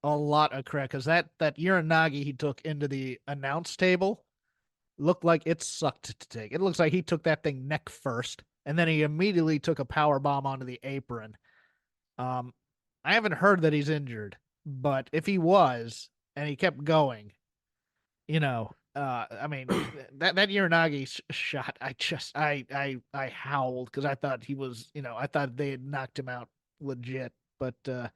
of credit, because that Uranagi he took into the announce table looked like it sucked to take. It looks like he took that thing neck first, and then he immediately took a power bomb onto the apron. I haven't heard that he's injured, but if he was and he kept going, I mean, that Uranagi shot, I howled because I thought he was, I thought they had knocked him out legit. But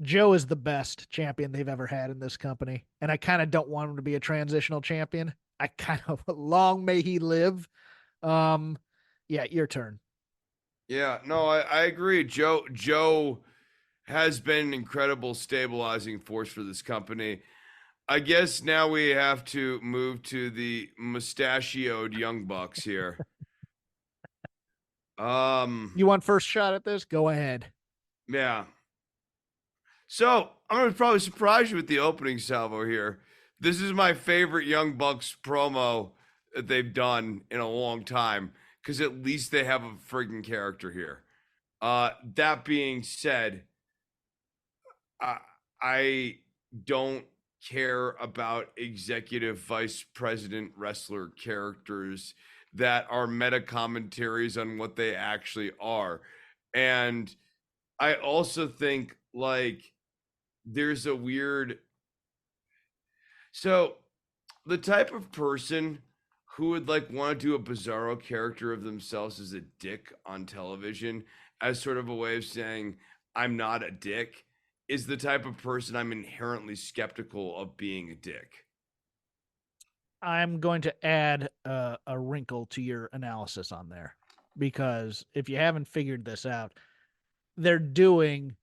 Joe is the best champion they've ever had in this company, and I kind of don't want him to be a transitional champion. I kind of long may he live. Yeah, your turn. Yeah, no, I agree. Joe has been an incredible stabilizing force for this company. I guess now we have to move to the mustachioed young bucks here. You want first shot at this? Go ahead. Yeah. So I'm gonna probably surprise you with the opening salvo here. This is my favorite Young Bucks promo that they've done in a long time because at least they have a friggin' character here. That being said, I don't care about executive vice president wrestler characters that are meta commentaries on what they actually are. And I also think like there's a weird, so the type of person who would like want to do a bizarro character of themselves as a dick on television as sort of a way of saying I'm not a dick is the type of person I'm inherently skeptical of being a dick. I'm going to add a wrinkle to your analysis on there because if you haven't figured this out, they're doing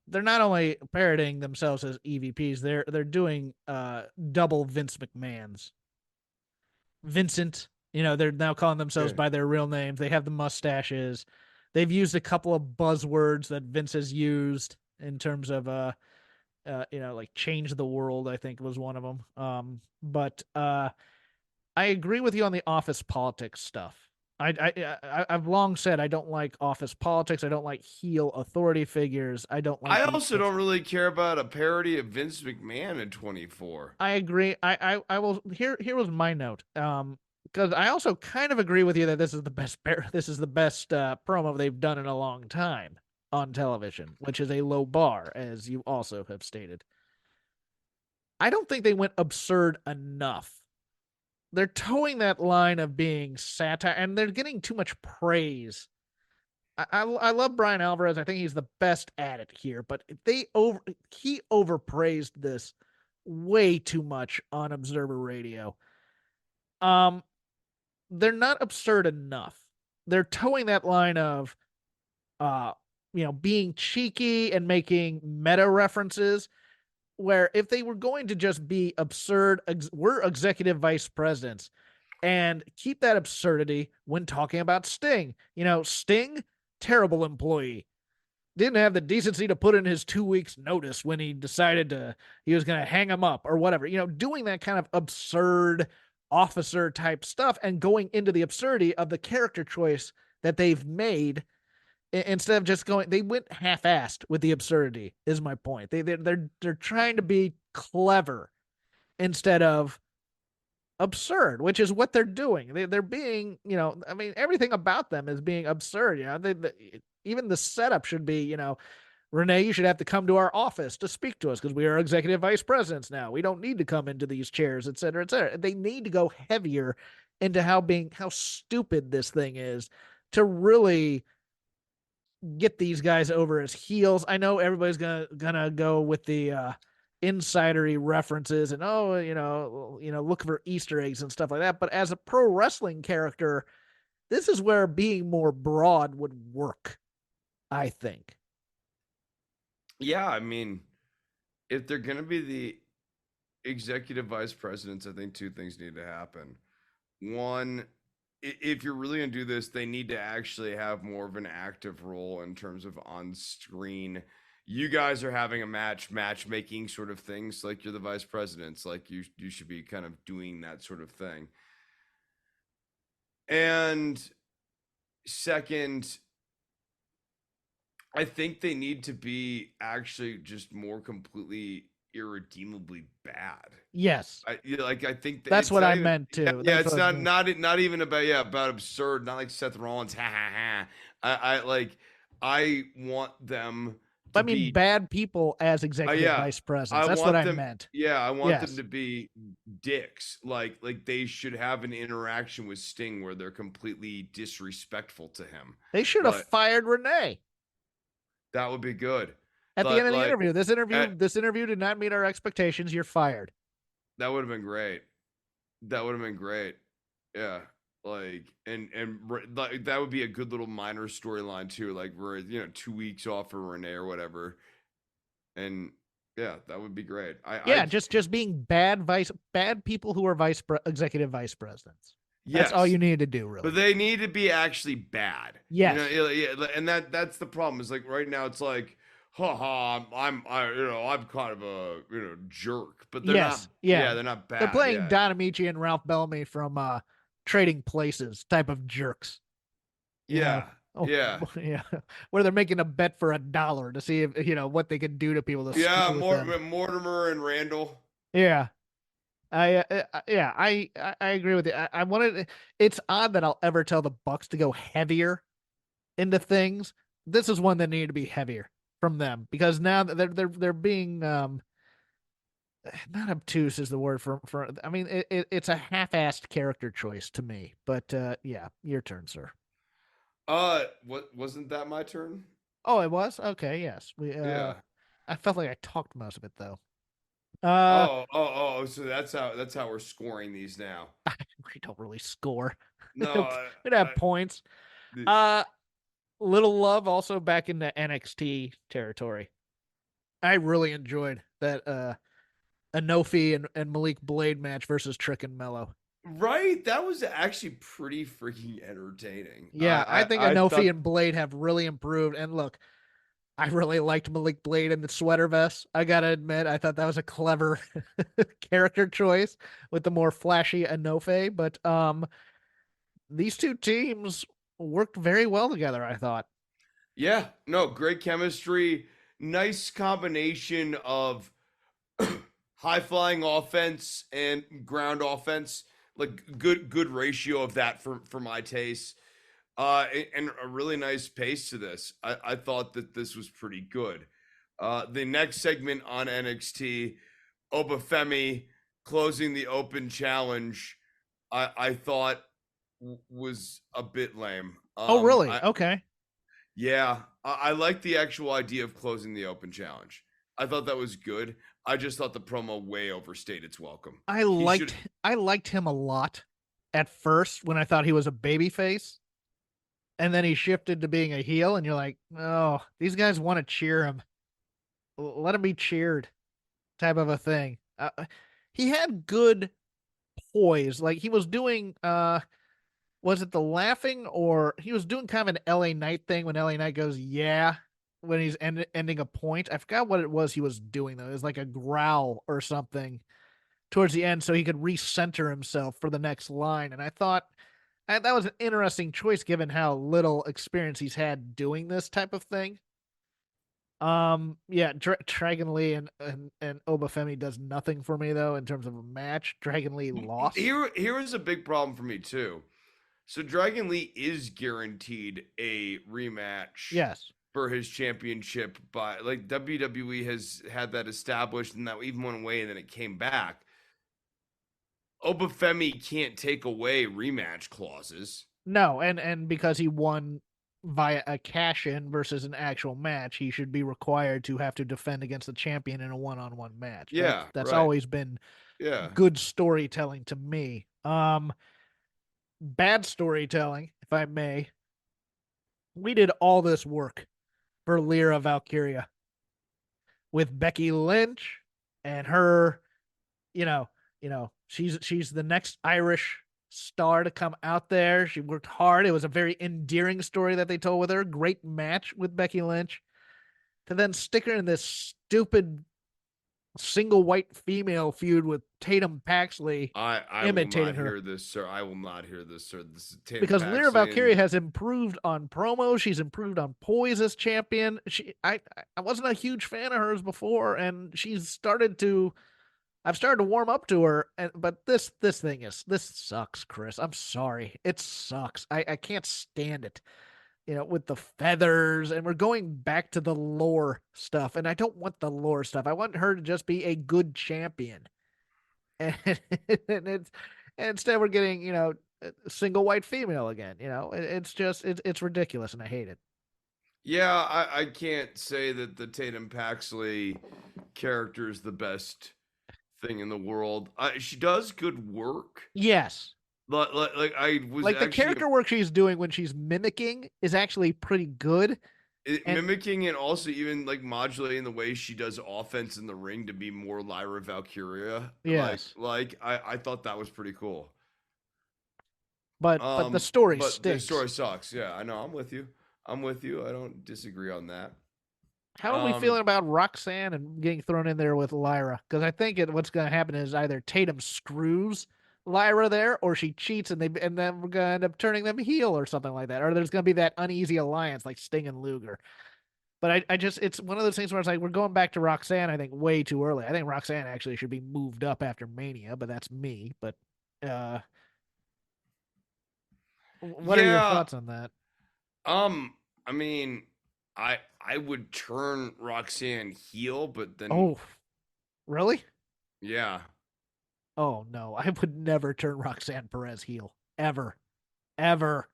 they're not only parroting themselves as EVPs, they're doing double Vince McMahon's. Vincent, they're now calling themselves Yeah. by their real names. They have the mustaches. They've used a couple of buzzwords that Vince has used in terms of like change the world, I think was one of them. But I agree with you on the office politics stuff. I've long said I don't like office politics. I don't like heel authority figures. I don't like. I also don't really care about a parody of Vince McMahon in 24. I agree. I will. Here was my note. Because I also kind of agree with you that this is the best. This is the best promo they've done in a long time on television, which is a low bar, as you also have stated. I don't think they went absurd enough. They're towing that line of being satire, and they're getting too much praise. I love Brian Alvarez. I think he's the best at it here, but he overpraised this way too much on Observer Radio. They're not absurd enough. They're towing that line of being cheeky and making meta references where if they were going to just be absurd, we're executive vice presidents and keep that absurdity when talking about Sting. Sting, terrible employee. Didn't have the decency to put in his 2 weeks notice when he decided he was going to hang him up or whatever, doing that kind of absurd officer type stuff and going into the absurdity of the character choice that they've made instead of just going. They went half-assed with the absurdity is my point. They're trying to be clever instead of absurd, which is what they're doing. They're being, I mean, everything about them is being absurd. Even the setup should be, Renee, you should have to come to our office to speak to us because we are executive vice presidents now. We don't need to come into these chairs, et cetera, et cetera. They need to go heavier into how stupid this thing is to really get these guys over as heels. I know everybody's gonna go with the insidery references and look for Easter eggs and stuff like that. But as a pro wrestling character, this is where being more broad would work, I think. Yeah, I mean, if they're gonna be the executive vice presidents, I think two things need to happen. One, if you're really going to do this, they need to actually have more of an active role in terms of on screen. You guys are having a matchmaking sort of things, like you're the vice presidents, like you should be kind of doing that sort of thing. And second, I think they need to be actually just more completely irredeemably bad. Yes. I think that's what I meant too. Yeah, it's not even about absurd, not like Seth Rollins. Ha ha ha. I want them I mean, bad people as executive vice presidents. That's what I meant. Yeah, I want them Yes. to be dicks. Like they should have an interaction with Sting where they're completely disrespectful to him. They should have fired Renee. That would be good. At the end of the interview. This interview did not meet our expectations. You're fired. That would have been great. That would have been great. Yeah. Like like that would be a good little minor storyline too. Like we're 2 weeks off for Renee or whatever. And yeah, that would be great. Just being bad people who are executive vice presidents. Yes. That's all you need to do, really. But they need to be actually bad. Yes. And that's the problem. Is like right now it's like, I'm kind of a jerk, but they're not. Yeah, they're not bad. They're playing Don Amici and Ralph Bellamy from Trading Places type of jerks. Yeah. Where they're making a bet for $1 to see if what they can do to people. Mortimer and Randall. Yeah. I agree with you. I wanted. It's odd that I'll ever tell the Bucks to go heavier into things. This is one that needed to be heavier from them because now they're being not obtuse is the word for. I mean, it's a half-assed character choice to me. But your turn, sir. What wasn't that my turn? Oh, it was? Okay, yes. I felt like I talked most of it though. So that's how we're scoring these now. We don't really score. No, we don't have points. Little Love also back into NXT territory. I really enjoyed that Anofi and Malik Blade match versus Trick and Mello. Right, that was actually pretty freaking entertaining. Yeah, I think Anofi and Blade have really improved. And look, I really liked Malik Blade in the sweater vest. I gotta admit, I thought that was a clever character choice with the more flashy Anofe. But these two teams worked very well together, I thought. Yeah, no, great chemistry. Nice combination of high flying offense and ground offense. Like good ratio of that for my taste. And a really nice pace to this. I thought that this was pretty good. The next segment on NXT, Obafemi closing the open challenge, I thought was a bit lame. Oh, really? Okay. Yeah, I like the actual idea of closing the open challenge. I thought that was good. I just thought the promo way overstayed its welcome. I liked him a lot at first when I thought he was a babyface. And then he shifted to being a heel, and you're like, oh, these guys want to cheer him. Let him be cheered type of a thing. He had good poise. Like he was doing, was it the laughing or he was doing kind of an LA Knight thing when LA Knight goes, yeah, when he's ending a point. I forgot what it was he was doing, though. It was like a growl or something towards the end so he could recenter himself for the next line. And I thought, that was an interesting choice given how little experience he's had doing this type of thing. Dragon Lee and Obafemi does nothing for me though in terms of a match. Dragon Lee lost. Here is a big problem for me too. So Dragon Lee is guaranteed a rematch. Yes. For his championship, but like WWE has had that established, and that even went away, and then it came back. Obafemi can't take away rematch clauses. No, and because he won via a cash-in versus an actual match, he should be required to have to defend against the champion in a one-on-one match. Yeah, that's always been good storytelling to me. Bad storytelling, if I may. We did all this work for Lyra Valkyria with Becky Lynch and her, she's the next Irish star to come out there. She worked hard. It was a very endearing story that they told with her. Great match with Becky Lynch. To then stick her in this stupid single white female feud with Tatum Paxley. I imitating will not hear this, sir. I will not hear this, sir. This is Tatum because Paxley Lyra Valkyria has improved on promos. She's improved on poise as champion. I wasn't a huge fan of hers before, and I've started to warm up to her. But this sucks, Chris. I'm sorry. It sucks. I can't stand it. with the feathers, and we're going back to the lore stuff. And I don't want the lore stuff. I want her to just be a good champion. And, and it's and instead we're getting, a single white female again. It's just it's ridiculous, and I hate it. Yeah, I can't say that the Tatum Paxley character is the best thing in the world. She does good work. Yes. Like I was Like the actually character work she's doing when she's mimicking is actually pretty good. And mimicking and also even like modulating the way she does offense in the ring to be more Lyra Valkyria. yes, I thought that was pretty cool. but the story But stinks. the story sucks. Yeah, I know. I'm with you. I don't disagree on that. How are we feeling about Roxanne and getting thrown in there with Lyra? Because I think what's going to happen is either Tatum screws Lyra there, or she cheats, and then we're going to end up turning them heel or something like that. Or there's going to be that uneasy alliance like Sting and Luger. But I just, it's one of those things where it's like we're going back to Roxanne, I think, way too early. I think Roxanne actually should be moved up after Mania, but that's me. But what are your Yeah. thoughts on that? I mean, I would turn Roxanne heel, but then Oh, really? yeah. Oh no, I would never turn Roxanne Perez heel ever, ever.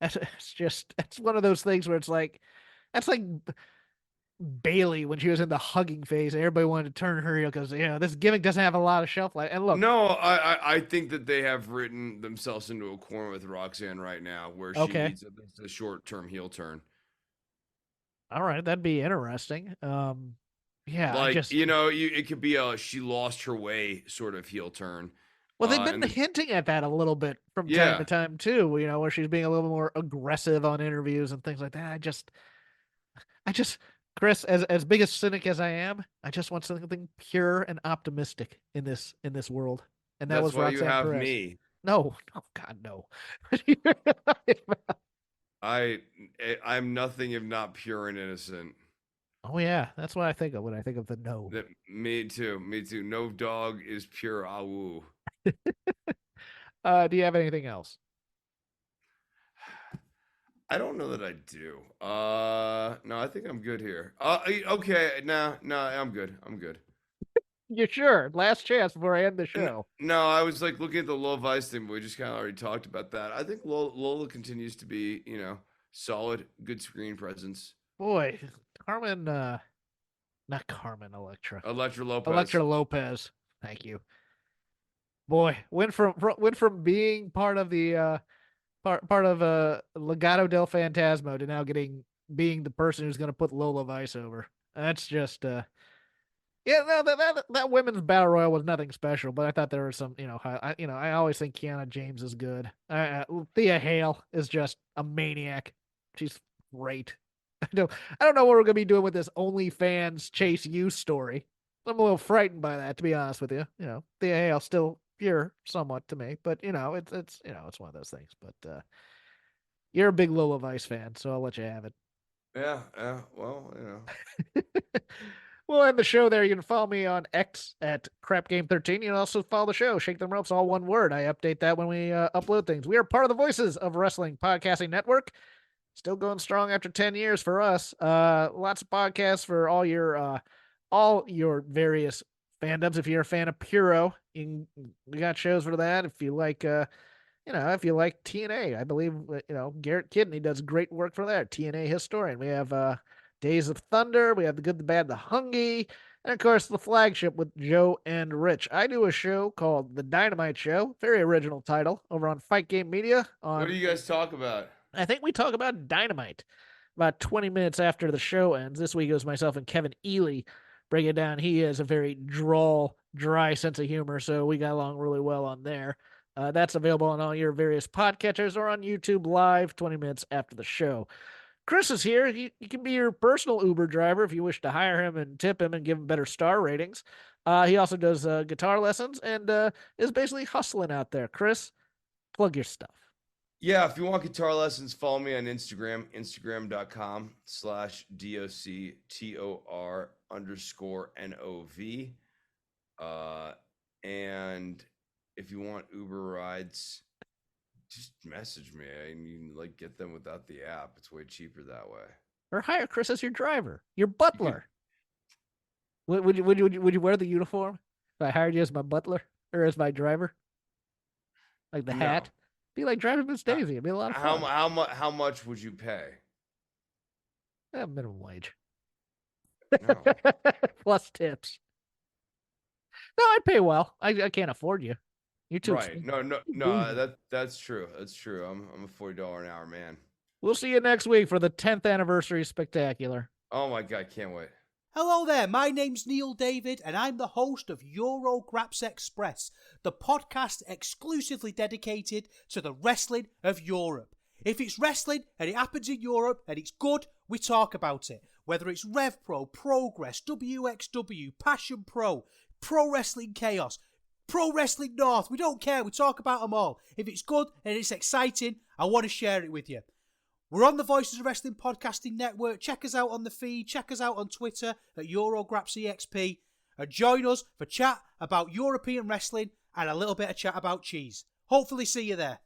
It's one of those things where it's like that's like Bailey when she was in the hugging phase. Everybody wanted to turn her heel because this gimmick doesn't have a lot of shelf life. And look, No, I think that they have written themselves into a corner with Roxanne right now where she okay, needs at least a short-term heel turn. all right, that'd be interesting. Yeah, I Like, just it could be a she lost her way sort of heel turn. well, they've been And then, hinting at that a little bit from time to yeah, time too. Where she's being a little more aggressive on interviews and things like that. I just, Chris, as big a cynic as I am, I just want something pure and optimistic in this world, and that that's was why you Roxanne have Perez. me. No, oh God, no. I'm nothing if not pure and innocent. Oh yeah, that's what I think of when I think of the no. That me too. Me too. No dog is pure awu. Do you have anything else? I don't know that I do. No, I think I'm good here. Okay, no, I'm good. I'm good. You sure? Last chance before I end the show. No, I was like looking at the Low Vice thing, but we just kind of already talked about that. I think Lola continues to be, solid, good screen presence. Boy, Carmen, not Carmen, Electra, Electra Lopez. Electra Lopez. Thank you. Boy, went from being part of the part of Legado del Fantasma to now being the person who's going to put Lola Vice over. That's just yeah, no, that women's battle royal was nothing special, but I thought there was some, I always think Kiana James is good. Thea Hale is just a maniac. She's great. I don't know what we're gonna be doing with this OnlyFans Chase U story. I'm a little frightened by that, to be honest with you. Thea Hale still pure somewhat to me, but it's one of those things. But you're a big Lola Vice fan, so I'll let you have it. Yeah, well, We'll end the show there. You can follow me on X at CrapGame13. You can also follow the show, Shake Them Ropes, all one word. I update that when we upload things. We are part of the Voices of Wrestling Podcasting Network. Still going strong after 10 years for us. Lots of podcasts for all your various fandoms. If you're a fan of Puro, we got shows for that. If you like if you like TNA, I believe Garrett Kidney does great work for that. TNA historian. We have Days of Thunder. We have The Good, the Bad, the Hungy, and of course the flagship with Joe and Rich. I do a show called The Dynamite Show, very original title, over on Fight Game Media. what do you guys talk about? I think we talk about Dynamite about 20 minutes after the show ends. This week it was myself and Kevin Ely break it down. He has a very dry sense of humor, so we got along really well on there. That's available on all your various podcatchers or on YouTube Live 20 minutes after the show. Chris is here. He can be your personal Uber driver if you wish to hire him and tip him and give him better star ratings. He also does guitar lessons and is basically hustling out there. Chris, plug your stuff. Yeah, if you want guitar lessons, follow me on Instagram, instagram.com/DOCTOR_NOV. And if you want Uber rides, Just message me, and you can like get them without the app. It's way cheaper that way. Or hire Chris as your driver, your butler. Would you wear the uniform if I hired you as my butler or as my driver? Like the hat? Be like driving Miss Daisy. It'd be a lot of fun. How much would you pay? Minimum wage. No. Plus tips. No, I'd pay well. I can't afford you. You're too Right. expensive. No. That's true. That's true. I'm a $40 an hour man. We'll see you next week for the 10th anniversary spectacular. Oh my God, can't wait. Hello there, my name's Neil David and I'm the host of Eurograps Express, the podcast exclusively dedicated to the wrestling of Europe. If it's wrestling and it happens in Europe and it's good, we talk about it. Whether it's Rev Pro, Progress, WXW, Passion Pro, Pro Wrestling Chaos, Pro Wrestling North, we don't care, we talk about them all. If it's good and it's exciting, I want to share it with you. We're on the Voices of Wrestling Podcasting Network. Check us out on the feed. Check us out on Twitter at EuroGrapsEXP. And join us for chat about European wrestling and a little bit of chat about cheese. Hopefully see you there.